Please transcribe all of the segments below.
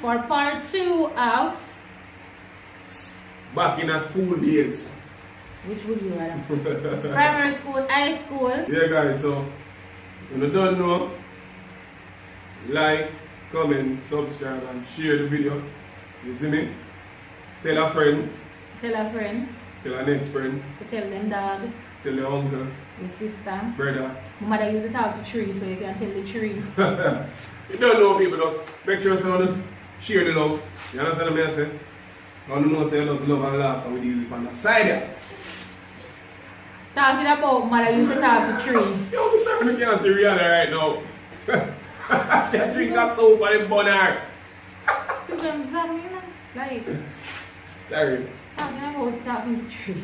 for part 2 of back in a school days. which would you rather? Primary school, high school. Yeah guys, so if you don't know, like, comment, subscribe and share the video. You see me? Tell a friend. Tell a friend. Tell a next friend. To tell them dog. Tell your uncle. Your sister. Brother. Mother used to talk to tree, so you can tell the tree. You don't know people, just make sure someone just share the love. You understand what I say? I don't know say you just love and laugh and we deal with on the side there. Talking about mother used to talk to tree. Yo, I'm sorry you can't see Rihanna right now. They drink a soap and they burn her. Like, Sorry. talking about talking to tree.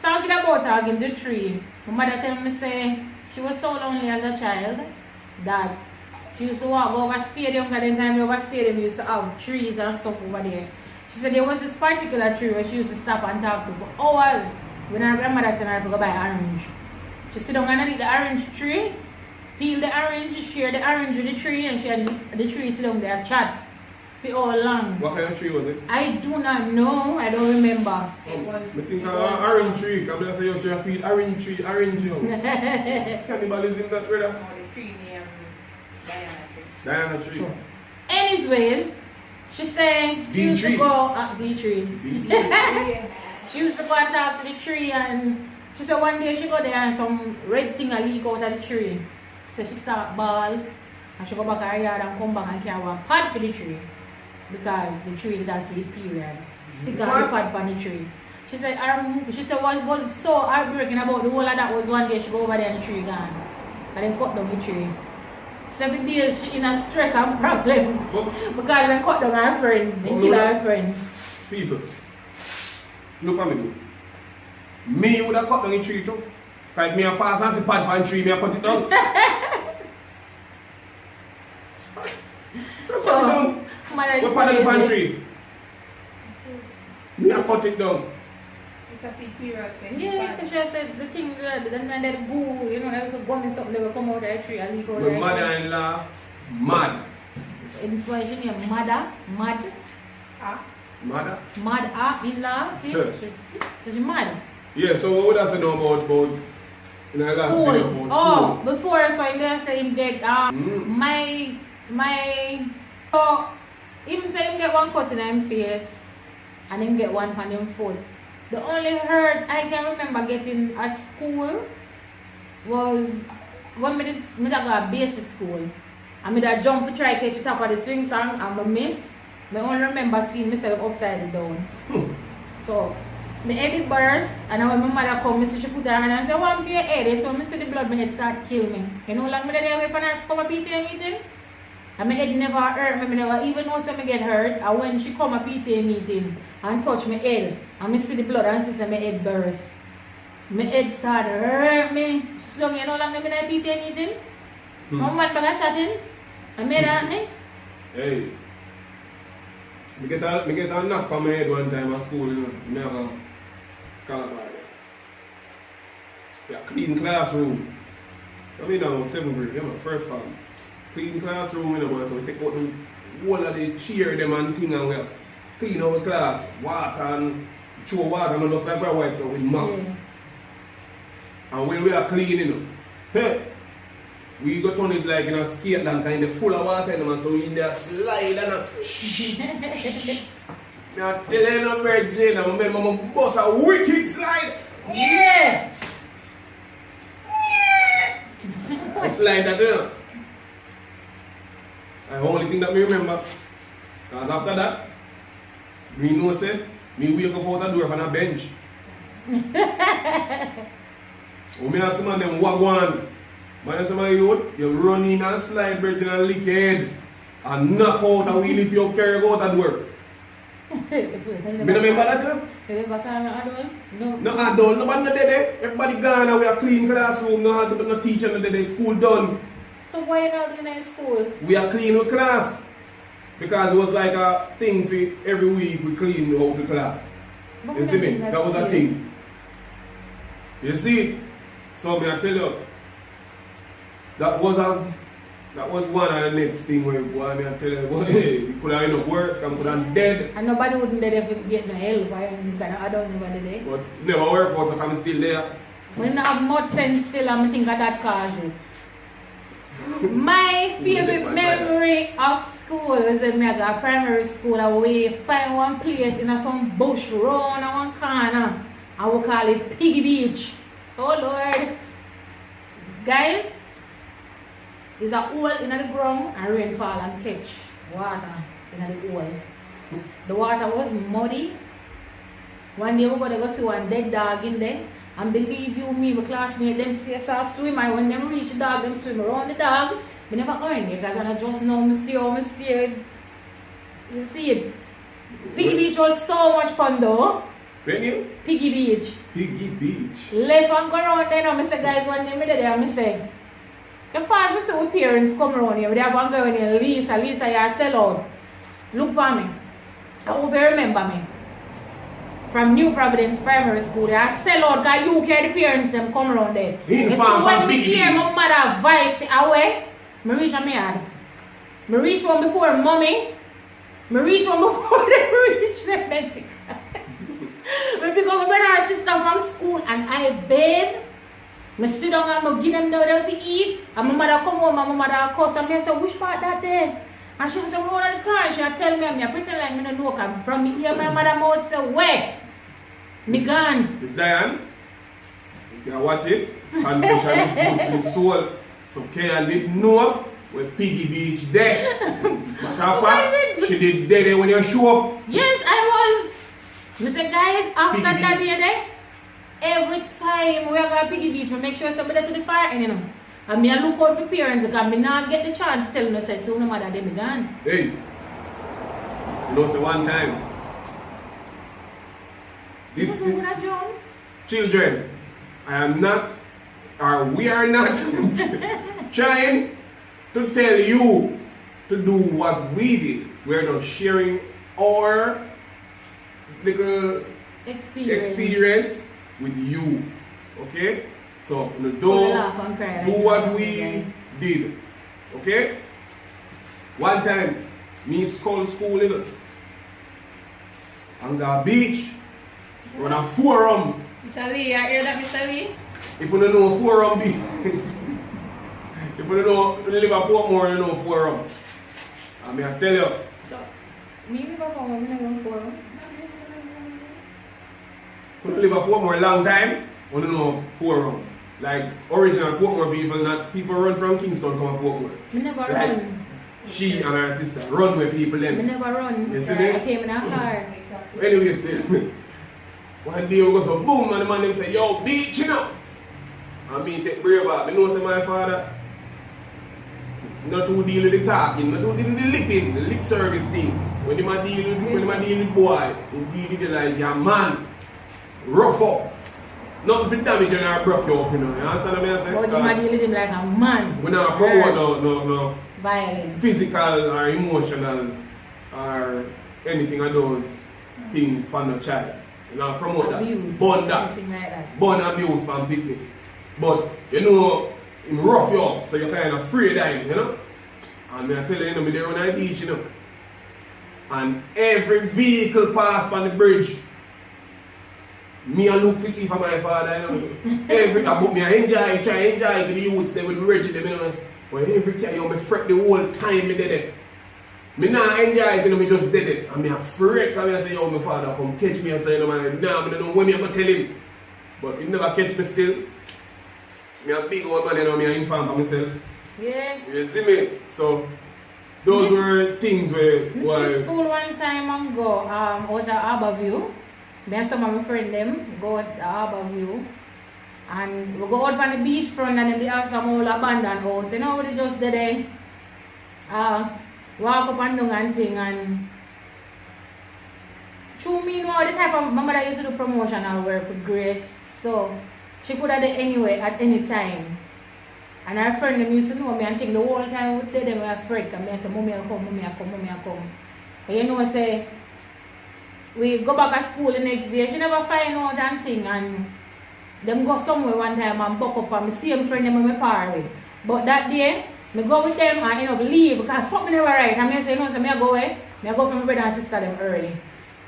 Talking about talking to tree. My mother tell me say she was so lonely as a child that she used to walk over stadium, because the time over stadium we used to have trees and stuff over there. She said there was this particular tree where she used to stop and talk to for hours when her grandmother sent her to go buy orange. She sit down underneath the orange tree, peel the orange, share the orange with the tree, and she had the tree sit down there and chat for all long. What kind of tree was it? I do not know, I don't remember. I think orange tree. Come here say you should feed orange tree, orange you. Cannibalism that brother. No, the tree named Diana tree. Diana tree. Sure. Anyways, she said she used to go at the tree. She used to go and talk to the tree, and she said one day she go there and some red thing a leak out of the tree. So she start ball and she go back to her yard and come back and carry a pad for the tree. Because the tree did not see the period. Stick on the pad on the tree. She said what was so heartbreaking about the whole of that was one day she go over there and the tree gone. And then cut down the tree. 7 days she in a stress and problem. Because they cut down her friend. They kill her friend. People, look at me. Me would have cut down the tree too. Because me a pass and see pad on the tree, me a cut it down. Cut it down. What part of the pantry? Me a cut it down. Because the period said Yeah, because she said the thing that goo, you know, that gum and something, they will come out of the tree and leak out of the My mother-in-law, mad. And so she named Mother, Mad. Mother? Mad-in-law, see? Sure. So she's mad. Yeah, so what would I say now about School. Oh, before so I didn't say him get so him say him get one cut in him face and him get one on him foot. The only hurt I can remember getting at school was when I go to basic school. And I jump to try to catch the top of the swing song and I miss. I only remember seeing myself upside down. So my head burst, and when my mother come, she put her hand and say, "What for your head?" So I see the blood, my head start kill me. You know how long I did away from her come a PTA meeting? And my head never hurt me, never even know I get hurt. And when she come a PTA meeting and touch my head, and I see the blood and see my head burst. My head start hurt me. So you know how long I been at PTA meeting? One man back chatting, I made that me. Hey. I get a knock from my head one time at school, you know. I have a calabar. Yeah, clean classroom. I mean, I was 7th grade, you know, first form. Clean classroom, you know, so we take out the whole of the chair them and thing and we clean our class, water and throw water and just like we wipe out with mouth. Yeah. And when we are cleaning, hey, we got on it like in a skate land kind of full of water, you know, so we in there slide and I'm telling you, Bird Jane, I remember my boss a wicked slide. Yeah! I slide that, you know. The only thing that me remember, because after that, me know say, me wake up out the door from a bench. When me ask some of them what one, man some of you run in and slide bread and lick head and knock out a wheel if you carry out the door. Me no remember that, you know? You never call me adult? No. No adult, nobody no there. Everybody gone and we are clean classroom, no teacher no there, school done. So why you not in school? We are clean with class. Because it was like a thing for every week we clean out the class. You see me? That was a thing. You see? So me I tell you, that was a That was one of the next thing where boy, me I tell you, boy, you could have enough worse, come could have dead. And nobody wouldn't dead if you get no help. I don't never did it. But never work out, so I'm still there. When I have much sense still, I'm thinking that cause it. My favorite memory of school is when I got primary school. I would find one place in some bush round one corner. I would call it Piggy Beach. Oh Lord. Guys, there's a hole in the ground and rainfall and catch water in the hole. The water was muddy. One day we got to go see one dead dog in there. And believe you me, my classmates, them say I swim, and when them reach the dog, them swim around the dog. I never go in there because I just know I stay. You see it? Piggy Beach was so much fun though. When you? Piggy Beach. Piggy Beach. Let's go around there now. I say, guys, one day I there, I say, the fact we see our parents come around here, they have one girl in Lisa, you sell out. Look for me. I hope you remember me. From New Providence Primary School, they are sell out because you care the parents them come around there. So when me hear my mother voice away, I reach a yard. I reach one before mommy. I reach one before they reach them. I pick up my brother and sister from school and I bathe. I sit down and I give them there to eat. And my mother come home and my mother cuss and I say, which part that there? And she was roll on the car and she tell me, I pretend like I don't know. Cause from me here, my mother mouth say, where? Me gone. Miss Diane, if you watch this, conversation is good for the soul. So Kaya didn't know where Piggy Beach there. Matter of fact, she did there when you show up. Yes, I was. Mr. Guys, after Piggy that Beach. day, every time we go to Piggy Beach, we make sure somebody to the fire end, you know. And me I look out for parents because I not get the chance to tell them, say, so no matter they be gone. Hey, you know, say one time. This You know that, John? children, I am not, or we are not trying to tell you to do what we did. We're not sharing our little experience with you. Okay? So don't laugh and cry do like what that, we did. Okay? One time, me school in it. On the beach, run a forum. Mr. Lee, you hear that, Mr. Lee? If you don't know forum be if you don't know live at Portmore, you know forum. I mean I tell you. So, me live at home, I never forum. If you live at Portmore a long time, you don't know forum. Like original Portmore people, not people run from Kingston come to Portmore. Me never Like, run. she and her sister run with people Me then. never run. You see I me? came in a car. Anyways, then, one day we go so boom and the man them say, yo, beach, you know. And me take brave up. I know say my father not to deal with the talking, not to deal with the licking, the lick service thing. When they might deal with boy, he deal with it like your man. Rough up. Nothing for damage and I broke you up, you know. You understand what I say? But you might deal with him like a man. We not promote no Violence. physical or emotional or anything of those things for no child. You know, promote Abuse. that. Burn that. Something like that. Burn abuse from picnic. But you know, him rough you up, so you're kind of afraid of him, you know? And I tell you, you know, me there on the beach, you know. And every vehicle pass on the bridge. Me I look to see for my father, you know. Every about me I enjoy to the youths they will reach them, you know. But every time you know, me fret the whole time me did it. Me not enjoy it, you know, me just did it. And me afraid because I say, yo, my father come catch me and say, you know, man, nah, I don't know when me ever tell him. But he never catch me still. So me a big old man, you know, me a inform for myself. Yeah. You see me? So those were things where I went school one time and go out to Harborview. Me and some of my friends them go out to Harborview. And we go out on the beach front and then they have some old abandoned house. You know what they just did there? Walk up and down and thing and through me, you know, the type of my mother used to do promotional work with Grace. So she could have done anyway at any time. And her friend them used to know me and think the whole time we tell them we are afraid because I say, Mommy will come, Mommy will come, Mommy will come. But you know, say we go back to school the next day, she never find out and thing and them go somewhere one time and buck up and my same friend them with my par with. But that day, I go with them and end up leave because something never right. And I say, you know, so I go away. I go from my brother and sister them early.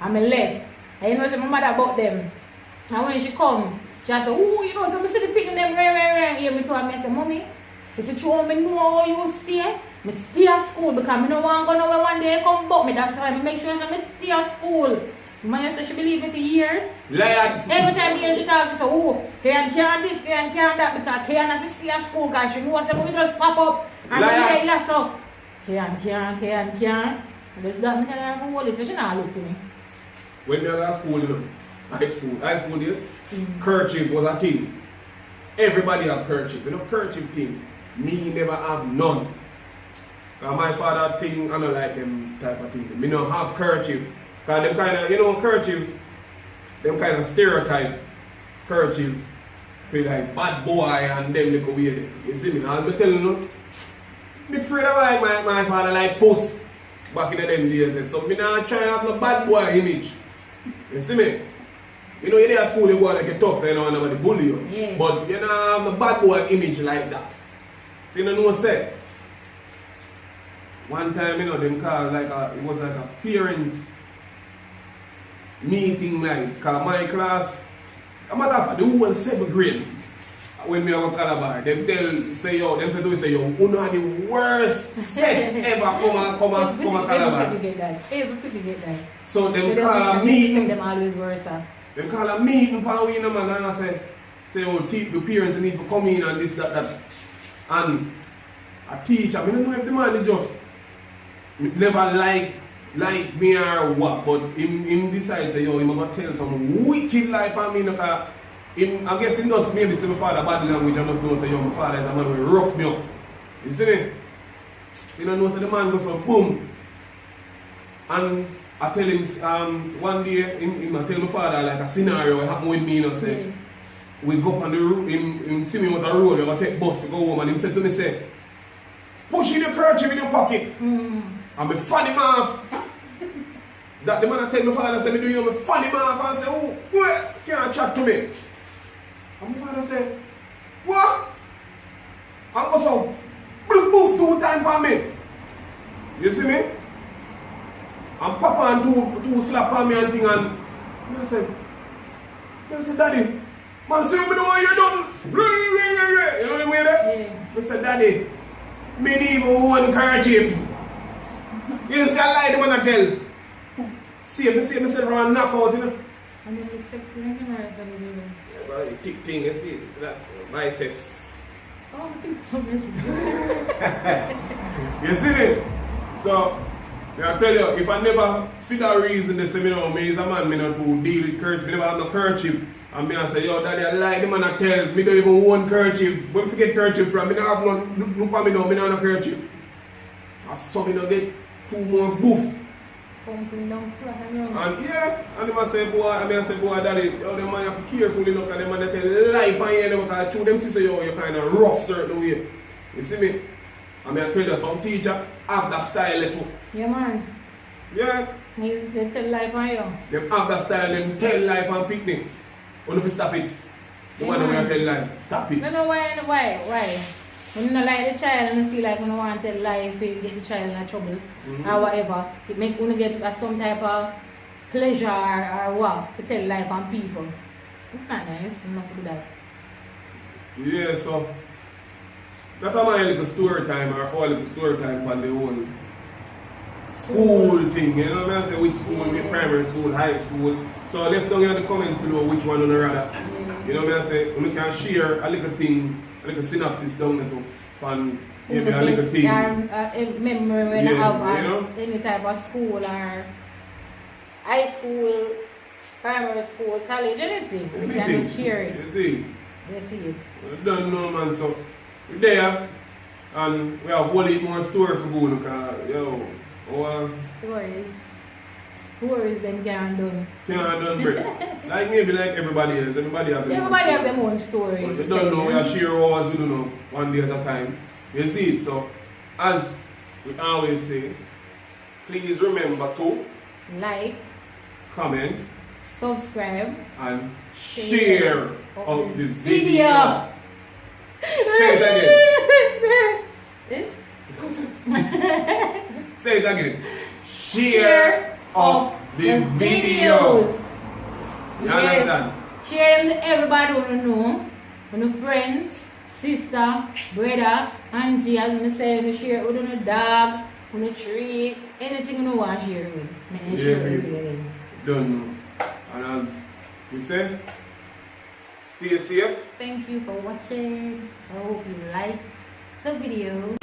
And I left. And you know, so my mother about them. And when she come, she say, oh, you know, so I see the picking them rare. Hear me to her, I say, mommy, you see, you me know how you stay. I stay at school because I don't want to go nowhere one day come back me. That's why I make sure I stay at school. My sister, she believe me for years. Liar. Every time she talk, she say, oh, can't this, can't that, because can't have to stay at school because she knows that we just pop up and Liar. we like so. Can't. And this that me tell her from Wally, so she not look for me. When we were at school, you know, high school days, kerchief was a thing. Everybody have kerchief. You know, kerchief thing. Me never have none. My father thing, I don't like them type of thing. Me don't have kerchief. Because them kind of, you know, kerchief, them kind of stereotype kerchief feel like bad boy and them little weird. You see me? I'll be telling you, me afraid of my father like post back in the them days. So me not try to have no bad boy image. You see me? You know, you're at school, you go like a tough, you know, and nobody bully you. Yeah. But you don't have the bad boy image like that. So you know what I say? One time, you know, them call like it was like a parents meeting night. Cause my class, a matter of fact, the whole 7th grade, when we are on Calabar, them say yo, you are the worst set ever come and Calabar. Every people get that. So them call a meeting. Them always worse. Them call a meeting for we, man, and I say, oh, the parents need to come in and this, that. And a teacher, I don't know if the man is just never like me or what, but him decide say, yo, I'm going to tell some wicked lie for me, because I guess he does maybe say my father bad language, I must know say, yo, my father is a man who rough me up. You see me? You don't know, so the man goes up, boom. And I tell him, one day, I tell my father like a scenario that happened with me, you know, say, we go up on the road, him see me with a road, I take bus to go home, and he said to me, say, push in your kerchief in your pocket. And me fan him off. That the man I tell my father, say, me do you know, me fan him off, and say, oh, what? Can't chat to me. And my father say, what? And also, boof 2 times for me. You see me? And Papa and two slap on me and thing, and I said, Daddy, man, see me the way you done. You know the way that? Yeah. I said, Daddy, me need even one kerchief. You see, I lie the man I tell. See myself around knockout, you know. And then it's experiencing or something. Yeah, but the thick thing, you see, it's that biceps. Oh, I think so. You see me? So, I tell you, if I never figure a reason to say, me know, me is a man, me not to deal with kerchief, me never have no kerchief. And me I say, yo, Daddy, I lie the man I tell, me don't even own kerchief. Where me get kerchief from? Me don't have none, look at me now, me don't have no kerchief. I saw me not get 2 more boof. Pumping down flat and young. And yeah, and I say, boy, Daddy, yo, them man have to be careful, you know, because them man that tell lie on you, because true, them say, yo, you're kind of rough certain way. You see me? I tell you, some teacher have that style too. Yeah, man. Yeah. They tell life on you. Them have that style, them tell life and picnic. When you stop it, the one that tell life, stop it. No, why? When you don't like the child and you feel like you don't want to tell lie if you get the child in trouble or whatever, it make you get some type of pleasure or what to tell life on people. It's not nice, enough to do that. Yeah, so that's my little story time or all little story time on the whole school thing. You know what I say? Which school, which primary school, high school. So I left down in the comments below which one you rather. You know what I say? We can share a little thing, a little synopsis down there on maybe a little thing. Memory when I have you know? any type of school or high school, primary school, college, anything. We can share it. You see? You see it. I don't know, man. So we're there and we have a lot more story for go because, yo, Stories them can't done. Can't done break. Like maybe like everybody else. Everybody have their own story. But you don't know, we are share ours, we don't know, one day at a time. You see it, so as we always say, please remember to like, comment, subscribe, and share of the video. video. Say it again. Eh? Say it again. Share up the video. You understand? Share them to everybody who know. With your friends, sister, brother, auntie, as you say, you share with your dog, with your tree, anything you want to share with. And Yeah, share baby. with them. Don't know. And as we said, stay safe. Thank you for watching. I hope you liked the video.